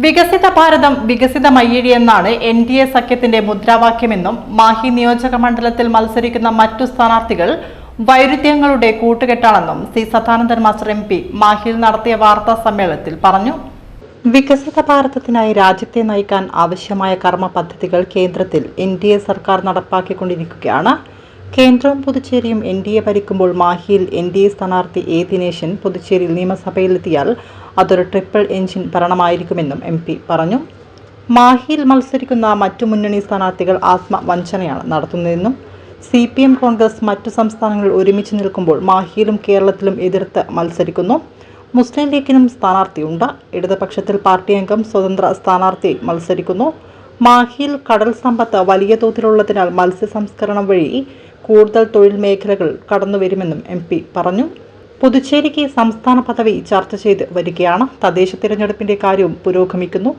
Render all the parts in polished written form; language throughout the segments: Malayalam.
വികസിത ഭാരതം വികസിത മയ്യഴി എന്നാണ് NDA സഖ്യത്തിന്റെ മുദ്രാവാക്യമെന്നും മാഹി നിയോജക മണ്ഡലത്തിൽ മത്സരിക്കുന്ന മറ്റു സ്ഥാനാർത്ഥികൾ വൈരുദ്ധ്യങ്ങളുടെ കൂട്ടുകെട്ടാണെന്നും സി സദാനന്ദൻ മാസ്റ്റർ MP മാഹിയിൽ നടത്തിയ വാർത്താ സമ്മേളനത്തിൽ പറഞ്ഞു. വികസിത ഭാരതത്തിനായി രാജ്യത്തെ നയിക്കാൻ ആവശ്യമായ കർമ്മ പദ്ധതികൾ കേന്ദ്രത്തിൽ NDA സർക്കാർ നടപ്പാക്കിക്കൊണ്ടിരിക്കുകയാണ്. കേന്ദ്രവും പുതുച്ചേരിയും NDA ഭരിക്കുമ്പോൾ മാഹിയിൽ NDA സ്ഥാനാർത്ഥി A ദിനേശൻ പുതുച്ചേരിയിൽ നിയമസഭയിലെത്തിയാൽ അതൊരു ട്രിപ്പിൾ എഞ്ചിൻ ഭരണമായിരിക്കുമെന്നും MP പറഞ്ഞു. മാഹിയിൽ മത്സരിക്കുന്ന മറ്റു മുന്നണി സ്ഥാനാർത്ഥികൾ ആത്മവഞ്ചനയാണ് നടത്തുന്നതെന്നും CPM കോൺഗ്രസ് മറ്റു സംസ്ഥാനങ്ങളിൽ ഒരുമിച്ച് നിൽക്കുമ്പോൾ മാഹിയിലും കേരളത്തിലും എതിർത്ത് മത്സരിക്കുന്നു. മുസ്ലിം ലീഗിനും സ്ഥാനാർത്ഥിയുണ്ട്. ഇടതുപക്ഷത്തിൽ പാർട്ടി അംഗം സ്വതന്ത്ര സ്ഥാനാർത്ഥി മത്സരിക്കുന്നു. മാഹിയിൽ കടൽ സമ്പത്ത് വലിയ തോതിലുള്ളതിനാൽ മത്സ്യ സംസ്കരണം വഴി കൂടുതൽ തൊഴിൽ മേഖലകൾ കടന്നുവരുമെന്നും MP പറഞ്ഞു. പുതുച്ചേരിക്ക് സംസ്ഥാന പദവി ചർച്ച ചെയ്ത് വരികയാണ്. തദ്ദേശ തിരഞ്ഞെടുപ്പിന്റെ കാര്യവും പുരോഗമിക്കുന്നു.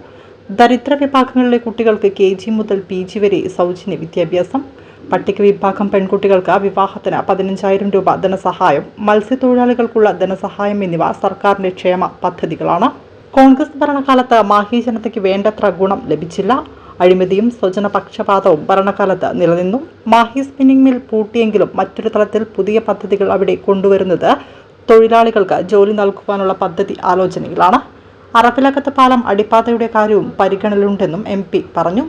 ദരിദ്ര വിഭാഗങ്ങളിലെ കുട്ടികൾക്ക് KG മുതൽ PG വരെ സൗജന്യ വിദ്യാഭ്യാസം. പട്ടിക വിഭാഗം പെൺകുട്ടികൾക്ക് വിവാഹത്തിന് 15,000 രൂപ ധനസഹായം, മത്സ്യത്തൊഴിലാളികൾക്കുള്ള ധനസഹായം എന്നിവ സർക്കാരിന്റെ ക്ഷേമ പദ്ധതികളാണ്. കോൺഗ്രസ് ഭരണകാലത്ത് മാഹി ജനതയ്ക്ക് വേണ്ടത്ര ഗുണം ലഭിച്ചില്ല. അഴിമതിയും സ്വജനപക്ഷപാതവും ഭരണകാലത്ത് നിലനിന്നു. മാഹി സ്പിന്നിംഗ് മിൽ പൂട്ടിയെങ്കിലും മറ്റൊരു തലത്തിൽ പുതിയ പദ്ധതികൾ അവിടെ കൊണ്ടുവരുന്നത് തൊഴിലാളികൾക്ക് ജോലി നൽകുവാനുള്ള പദ്ധതി ആലോചനയിലാണ്. അറബിലകത്ത് പാലം അടിപ്പാതയുടെ കാര്യവും പരിഗണനയിലുണ്ടെന്നും MP പറഞ്ഞു.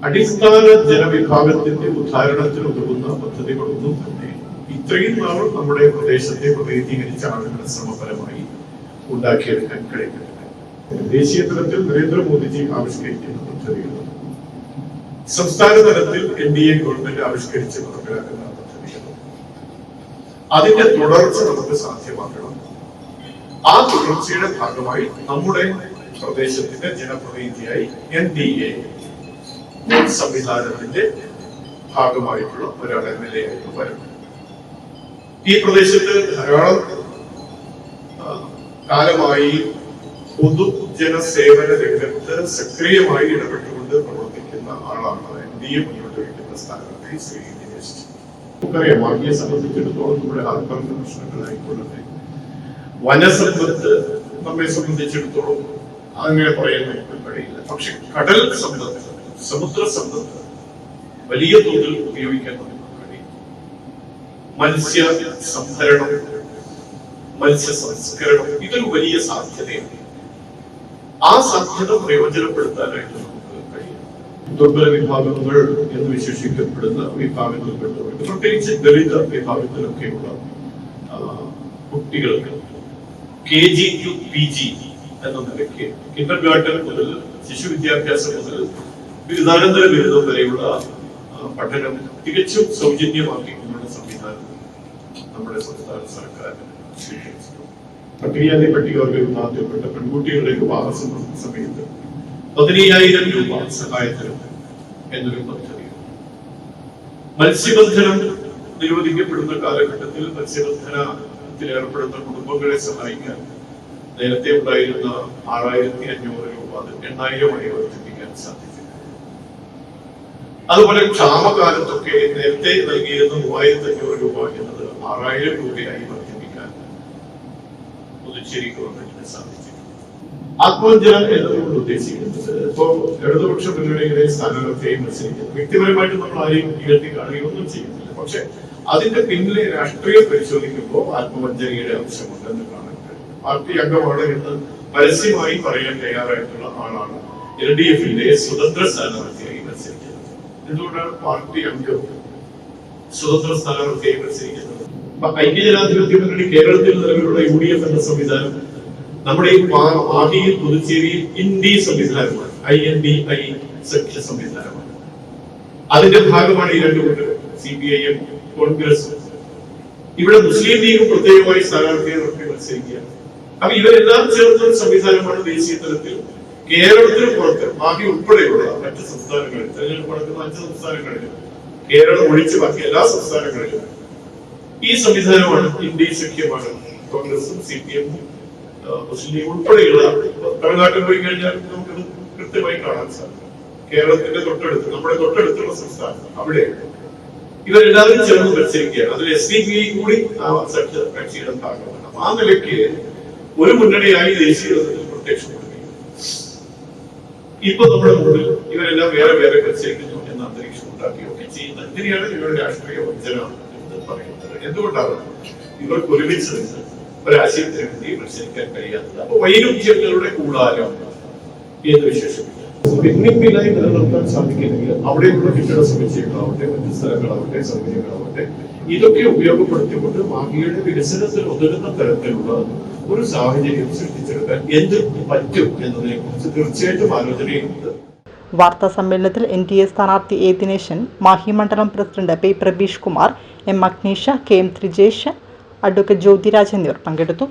അടിസ്ഥാന ജനവിഭാഗത്തിന്റെ ഉദ്ധാരണത്തിന് ഉതകുന്ന പദ്ധതികളൊന്നും തന്നെ ഇത്രയും നാൾ നമ്മുടെ പ്രദേശത്തെ പ്രതിനിധീകരിച്ച ആളുകളുടെ ശ്രമഫലമായി ഉണ്ടാക്കിയെടുക്കാൻ കഴിയുന്നില്ല. ദേശീയ തലത്തിൽ നരേന്ദ്രമോദിജി ആവിഷ്കരിക്കുന്ന പദ്ധതികൾ, സംസ്ഥാന തലത്തിൽ NDA ഗവൺമെന്റ് ആവിഷ്കരിച്ച് നടപ്പിലാക്കുന്ന പദ്ധതികൾ, അതിന്റെ തുടർച്ച നമുക്ക് സാധ്യമാക്കണം. ആ തുടർച്ചയുടെ ഭാഗമായി നമ്മുടെ പ്രദേശത്തിന്റെ ജനപ്രതിനിധിയായി NDA സംവിധാനത്തിന്റെ ഭാഗമായിട്ടുള്ള ഒരാൾ MLA ആയിട്ട് വരണം. ഈ പ്രദേശത്ത് ധാരാളം കാലമായി പൊതുജനസേവന രംഗത്ത് സക്രിയമായി ഇടപെട്ടുകൊണ്ട് പ്രവർത്തിക്കുന്ന ആളാണ് NDA മുന്നോട്ട് വയ്ക്കുന്ന സ്ഥാനാർത്ഥി ശ്രീ ദിനേശ്. നമുക്കറിയാം, മാഹിയെ സംബന്ധിച്ചിടത്തോളം നമ്മുടെ ആത്മഹത്യ പ്രശ്നങ്ങളായിക്കൊള്ളട്ടെ, വനസമ്പത്ത് നമ്മെ സംബന്ധിച്ചിടത്തോളം അങ്ങനെ പറയാൻ നമുക്ക് കഴിയില്ല. പക്ഷെ കടൽ സമ്പത്ത്, സമുദ്ര സമ്പത്ത് വലിയ തോതിൽ ഉപയോഗിക്കാൻ നമുക്ക് കഴിയും. മത്സ്യ സംഭരണം, മത്സ്യ സംസ്കരണം, ഇതൊരു വലിയ സാധ്യതയാണ്. ആ സാധ്യത പ്രയോജനപ്പെടുത്താനായിട്ട് നമുക്ക് കഴിയും. ദുർബല വിഭാഗങ്ങൾ എന്ന് വിശേഷിക്കപ്പെടുന്ന വിഭാഗത്തിൽപ്പെട്ടവർക്ക്, പ്രത്യേകിച്ച് ദളിത് വിഭാഗത്തിലൊക്കെയുള്ള കുട്ടികൾക്ക് KG to PG എന്ന നിലയ്ക്ക് കിൻഡർ ഗാർട്ടൻ മുതൽ ശിശു വിദ്യാഭ്യാസം മുതൽ ബിരുദാനന്തര ബിരുദം വരെയുള്ള പഠനം തികച്ചും സൗജന്യമാക്കിക്കൊണ്ടുള്ള സംവിധാനം നമ്മുടെ സംസ്ഥാന സർക്കാർ സ്വീകരിച്ചിട്ടുണ്ട്. പട്ടികജാതി പട്ടികവർഗ വിഭാഗത്തിൽപ്പെട്ട പെൺകുട്ടികളുടെ വിവാഹ സമയത്ത് 15,000 രൂപ സഹായത്തിന് എന്നൊരു പദ്ധതി. മത്സ്യബന്ധനം നിരോധിക്കപ്പെടുന്ന കാലഘട്ടത്തിൽ മത്സ്യബന്ധനത്തിൽ ഏർപ്പെടുന്ന കുടുംബങ്ങളെ സഹായിക്കാൻ നേരത്തെ ഉണ്ടായിരുന്ന 6,500 രൂപ അത് 8,000 വർദ്ധിപ്പിക്കാൻ സാധിച്ചു. അതുപോലെ ക്ഷാമകാലത്തൊക്കെ നേരത്തെ നൽകിയിരുന്ന 3,500 രൂപ എന്നത് 6,000 രൂപയായി വർദ്ധിപ്പിക്കാൻ പുതുച്ചേരി ഗവൺമെന്റിന് സാധിച്ചു. ആത്മവഞ്ചന എന്നതുകൊണ്ട് ഉദ്ദേശിക്കുന്നത്, ഇപ്പോ ഇടതുപക്ഷ മുന്നണിയുടെ സ്ഥാനാർത്ഥിയായി മത്സരിക്കുന്നത് വ്യക്തിപരമായിട്ട് നമ്മൾ ആരെയും ഉയർത്തി കാണുകയൊന്നും ചെയ്യുന്നില്ല. പക്ഷെ അതിന്റെ പിന്നിലെ രാഷ്ട്രീയം പരിശോധിക്കുമ്പോൾ ആത്മവഞ്ചനയുടെ അംശമുണ്ടെന്ന് കാണാൻ കഴിയും. പാർട്ടി അംഗമാണ് എന്ന് പരസ്യമായി പറയാൻ തയ്യാറായിട്ടുള്ള ആളാണ് LDF-ന്റെ സ്വതന്ത്ര സ്ഥാനാർത്ഥിയായി മത്സരിക്കുന്നത്. എന്തുകൊണ്ടാണ് പാർട്ടി അംഗം സ്വതന്ത്ര സ്ഥാനാർത്ഥിയായി മത്സരിക്കുന്നത്? ഐക്യജനാധിപത്യ മുന്നണി കേരളത്തിൽ നിലവിലുള്ള UDF എന്ന സംവിധാനം നമ്മുടെ ഈ മാഹിയിൽ പുതുച്ചേരിയിൽ ഇന്ത്യ സംവിധാനമാണ്, INDI സഖ്യ സംവിധാനമാണ്. അതിന്റെ ഭാഗമാണ് ഈ രണ്ടു കൂട്ടരും, CPIM കോൺഗ്രസ്. ഇവിടെ മുസ്ലിം ലീഗ് പ്രത്യേകമായി സ്ഥാനാർത്ഥിയെ നിർത്തി മത്സരിക്കുകയാണ്. അപ്പൊ ഇവരെല്ലാം ചേർന്ന സംവിധാനമാണ് ദേശീയ തലത്തിൽ. കേരളത്തിന് പുറത്ത് മാഹി ഉൾപ്പെടെയുള്ള മറ്റ് സംസ്ഥാനങ്ങളിൽ, തെരഞ്ഞെടുപ്പ് നടക്കുന്ന 5 സംസ്ഥാനങ്ങളിൽ, കേരളം ഒഴിച്ചു ബാക്കി എല്ലാ സംസ്ഥാനങ്ങളിലും ഈ സംവിധാനമാണ്. ഇന്ത്യ സഖ്യമാണ് കോൺഗ്രസും CPM-ഉം മുസ്ലിം ലീഗ് ഉൾപ്പെടെയുള്ള. തമിഴ്നാട്ടിൽ പോയി കഴിഞ്ഞാൽ നമുക്കത് കൃത്യമായി കാണാൻ സാധിക്കും. കേരളത്തിന്റെ തൊട്ടടുത്ത്, നമ്മുടെ തൊട്ടടുത്തുള്ള സംസ്ഥാനം, അവിടെ ഇവരെല്ലാവരും ചേർന്ന് മത്സരിക്കുകയാണ്. അതിൽ SDPI കൂടി ആ സഖ്യ കക്ഷിയുടെ ഭാഗമാണ്. ആ നിലയ്ക്ക് ഒരു മുന്നണിയായി ദേശീയ തലത്തിൽ പ്രത്യക്ഷപ്പെടുകയും ഇപ്പൊ നമ്മുടെ മുമ്പിൽ ഇവരെല്ലാം വേറെ വേറെ മത്സരിക്കുന്നു എന്ന അന്തരീക്ഷം ഉണ്ടാക്കുകയൊക്കെ ചെയ്യുന്നത്. ഇതിനെയാണ് ഇവരുടെ രാഷ്ട്രീയ വഞ്ചന എന്ന് പറയുന്നത്. എന്തുകൊണ്ടാണ് ഇവർക്ക് ഒരുമിച്ച് നിന്ന് ഒരാശയത്തിന് വേണ്ടി മത്സരിക്കാൻ കഴിയാത്തത്? അപ്പൊ വൈരുദ്ധ്യങ്ങളുടെ കൂടാരം എന്ന് വിശേഷിപ്പിക്കാം. ഭിന്നിപ്പിനായി നിലനിർത്താൻ സാധിക്കില്ലെങ്കിൽ അവിടെയുള്ള കെട്ടിട സമുച്ചയങ്ങളാവട്ടെ, മറ്റു സ്ഥലങ്ങളാവട്ടെ, സൗകര്യങ്ങളാവട്ടെ, ഇതൊക്കെ ഉപയോഗപ്പെടുത്തിക്കൊണ്ട് മാഹിയുടെ വികസനത്തിൽ ഉതകുന്ന തരത്തിലുള്ള ഒരു സാഹചര്യം സൃഷ്ടിച്ചെടുക്കാൻ എന്ത് പറ്റും എന്നതിനെ കുറിച്ച് തീർച്ചയായിട്ടും ആലോചനയുണ്ട്. വാർത്താ സമ്മേളനത്തിൽ NDA സ്ഥാനാർത്ഥി A. ദിനേശൻ, മാഹി മണ്ഡലം president P. Prabeesh Kumar, M. Agneesha, K. M. Thrijesh, advocate Jyothiraj എന്നിവർ പങ്കെടുത്തു.